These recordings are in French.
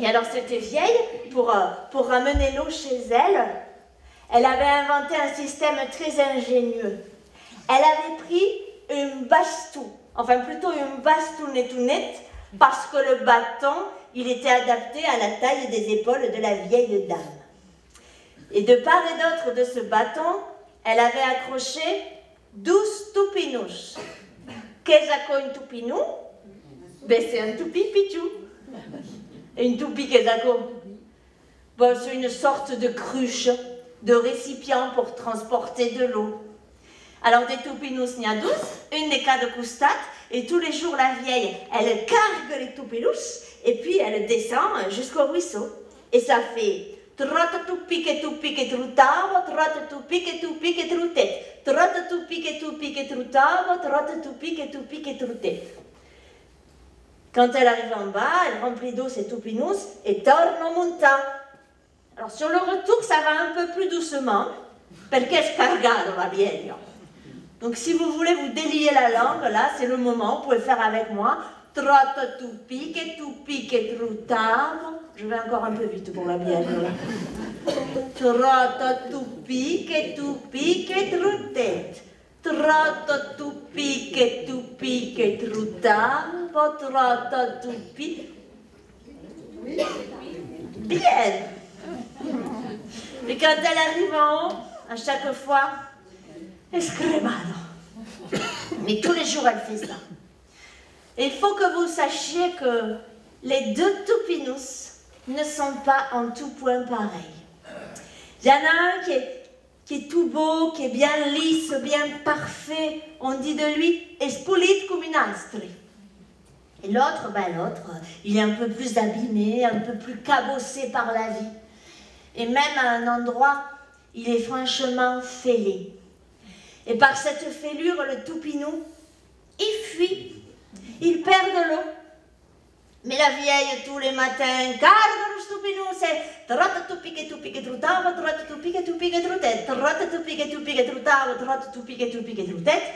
Et alors cette vieille, pour ramener l'eau chez elle, elle avait inventé un système très ingénieux. Elle avait pris une bastou, enfin plutôt une bastounette, parce que le bâton, il était adapté à la taille des épaules de la vieille dame. Et de part et d'autre de ce bâton, elle avait accroché 12 toupinous. Qu'est-ce qu'un toupinou? Ben, c'est un toupi pichou. Et une toupie, qu'est-ce que bon, c'est une sorte de cruche, de récipient pour transporter de l'eau. Alors des toupinous, il y a 12, une des cas de coustat, et tous les jours la vieille, elle cargue les toupinous, et puis elle descend jusqu'au ruisseau. Et ça fait trotte tout pique troutavo, trotte tout pique troutette, trotte tout pique troutavo, trotte tout pique troutette. Quand elle arrive en bas, elle remplit d'eau ses toupinous et torno monta. Alors sur le retour, ça va un peu plus doucement, perché è scargato la vieille. Donc si vous voulez vous délier la langue, là c'est le moment, vous pouvez faire avec moi. Trotte tu pique troutavo. Je vais encore un peu vite pour la vieille. Trotte tu pique troutette. Trotte tu pique troutavo. Trotte tu pique. Bien. Et quand elle arrive en haut, à chaque fois, escremado. Mais tous les jours, elle fait ça. Et il faut que vous sachiez que les deux toupinous ne sont pas en tout point pareils. Il y en a un qui est tout beau, qui est bien lisse, bien parfait. On dit de lui « espulit cum in astri ». Et l'autre, il est un peu plus abîmé, un peu plus cabossé par la vie. Et même à un endroit, il est franchement fêlé. Et par cette fêlure, le toupinou, il fuit, il perd de l'eau. Mais la vieille, tous les matins, carga lo toupinou, c'est trotte tu pique troutavo, trotte tu pique troutette, trotte tu pique troutavo, trotte tu pique troutette.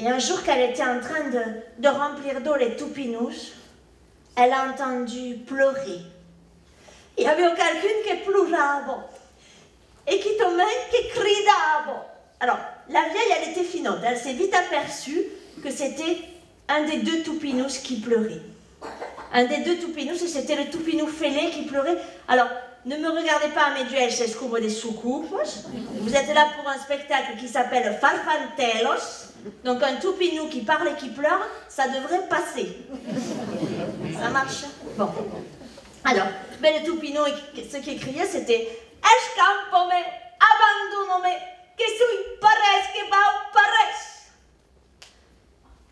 Et un jour qu'elle était en train de remplir d'eau les toupinous, elle a entendu pleurer. Il y avait quelqu'un qui pleurava et qui tombait, qui criava. Alors, la vieille, elle était finotte. Elle s'est vite aperçue que c'était un des deux toupinous qui pleurait. Un des deux toupinous, c'était le toupinou fêlé qui pleurait. Alors, ne me regardez pas à mes duels, c'est ce des soucoupes. Vous êtes là pour un spectacle qui s'appelle Farfantelos. Donc un toupinou qui parle et qui pleure, ça devrait passer. Ça marche? Bon. Alors, le toupinou, ce qu'il criait, c'était « Escampome, abandonome, que sui pares, que bau pares ».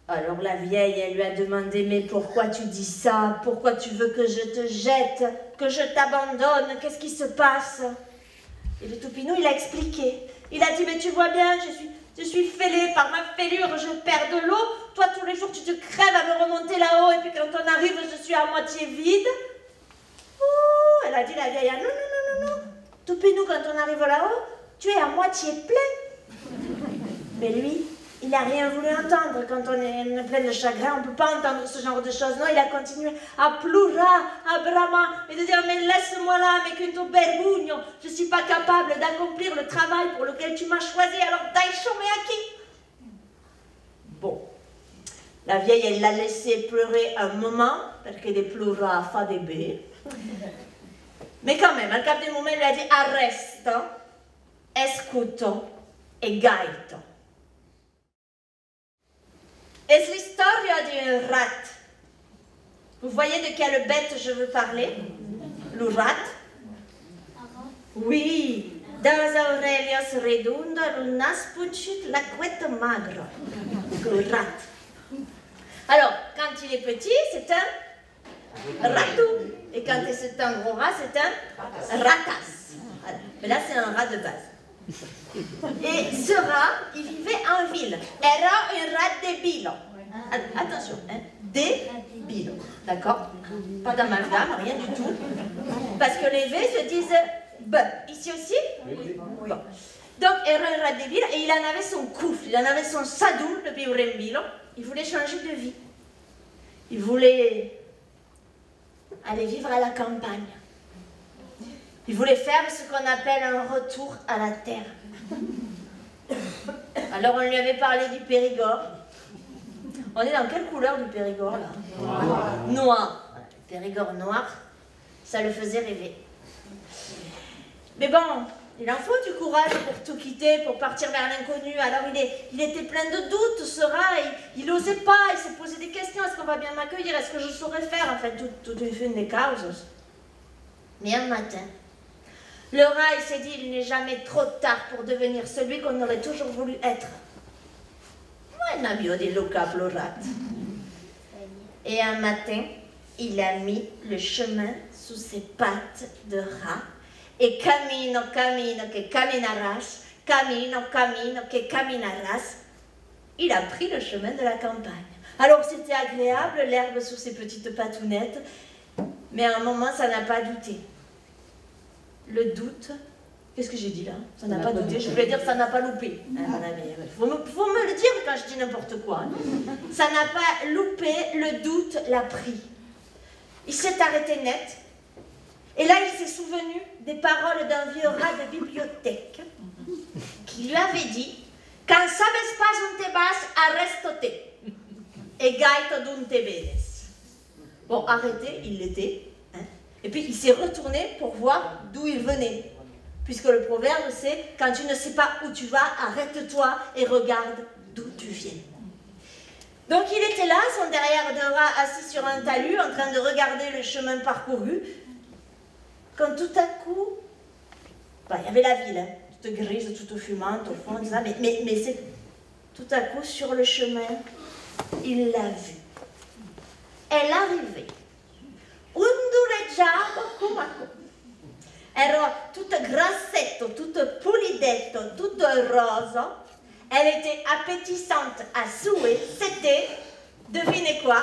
Alors la vieille, elle lui a demandé « Mais pourquoi tu dis ça? Pourquoi tu veux que je te jette, que je t'abandonne? Qu'est-ce qui se passe ?» Et le toupinou, il a expliqué. Il a dit « Mais tu vois bien, je suis fêlé par ma fêlure, je perds de l'eau. Toi, tous les jours, tu te crèves à me remonter là-haut, et puis quand on arrive, je suis à moitié vide. » Elle a dit la vieille, non. Toupinou, quand on arrive là-haut, tu es à moitié plein. Mais lui, il n'a rien voulu entendre. Quand on est plein de chagrin, on ne peut pas entendre ce genre de choses. Non, il a continué à pleurer, à bramer, et de dire, mais laisse-moi là, mais que tu vergogno, je ne suis pas capable d'accomplir le travail pour lequel tu m'as choisi, alors daïchome à qui? Bon. La vieille, elle l'a laissé pleurer un moment, parce qu'elle pleura à fa de bé. Mais quand même, al cap del moment, elle lui a dit arresto, escuto e gaito. C'est l'histoire d'un rat. Vous voyez de quelle bête je veux parler? Le rat? Oui, dans Aurelius Redondo, le nas puncit, la couette magre. Le rat. Alors, quand il est petit, c'est un ratou. Et quand c'est un gros rat, c'est un ratas. Voilà. Mais là, c'est un rat de base. Et ce rat, il vivait en ville. Era un rat débile. Attention, hein, débile. D'accord? Pas d'amalgame, rien du tout. Parce que les V se disent B. Ici aussi? Oui. Bon. Donc, era un rat débile et il en avait son couffle, il en avait son sadoul, le piurembilo. Il voulait changer de vie. Il voulait aller vivre à la campagne. Il voulait faire ce qu'on appelle un retour à la terre. Alors on lui avait parlé du Périgord. On est dans quelle couleur du Périgord là? Noir. Noir. Le Périgord noir, ça le faisait rêver. Mais bon, il en faut du courage pour tout quitter, pour partir vers l'inconnu. Alors il était plein de doutes, ce rat, il n'osait pas, il s'est posé des questions. Est-ce qu'on va bien m'accueillir? Est-ce que je saurais faire? Enfin, toute une des causes. Mais un matin, le rat, il s'est dit, il n'est jamais trop tard pour devenir celui qu'on aurait toujours voulu être. Un avion di Luca Plorat. Et un matin, il a mis le chemin sous ses pattes de rat. Et camino, camino, que caminarás, camino, camino, que caminarás. Il a pris le chemin de la campagne. Alors c'était agréable, l'herbe sous ses petites patounettes, mais à un moment, ça n'a pas douté. Le doute, qu'est-ce que j'ai dit là? Ça n'a pas douté, je voulais dire ça n'a pas loupé. Faut me le dire quand je dis n'importe quoi. Ça n'a pas loupé, le doute l'a pris. Il s'est arrêté net. Et là, il s'est souvenu des paroles d'un vieux rat de bibliothèque qui lui avait dit « Quand sabes pas un te vas, arresto-te, et gaito d'un te vedes ». Bon, arrêté, il l'était. Hein. Et puis, il s'est retourné pour voir d'où il venait. Puisque le proverbe, c'est « Quand tu ne sais pas où tu vas, arrête-toi et regarde d'où tu viens ». Donc, il était là, son derrière de rat assis sur un talus, en train de regarder le chemin parcouru, quand tout à coup, il y avait la ville, hein, toute grise, toute fumante au fond, ça, mais c'est tout à coup sur le chemin, il l'a vue. Elle arrivait, onduleggiava come era toute grassetto, toute pulidetto, toute rose. Elle était appétissante à souhait. C'était, devinez quoi?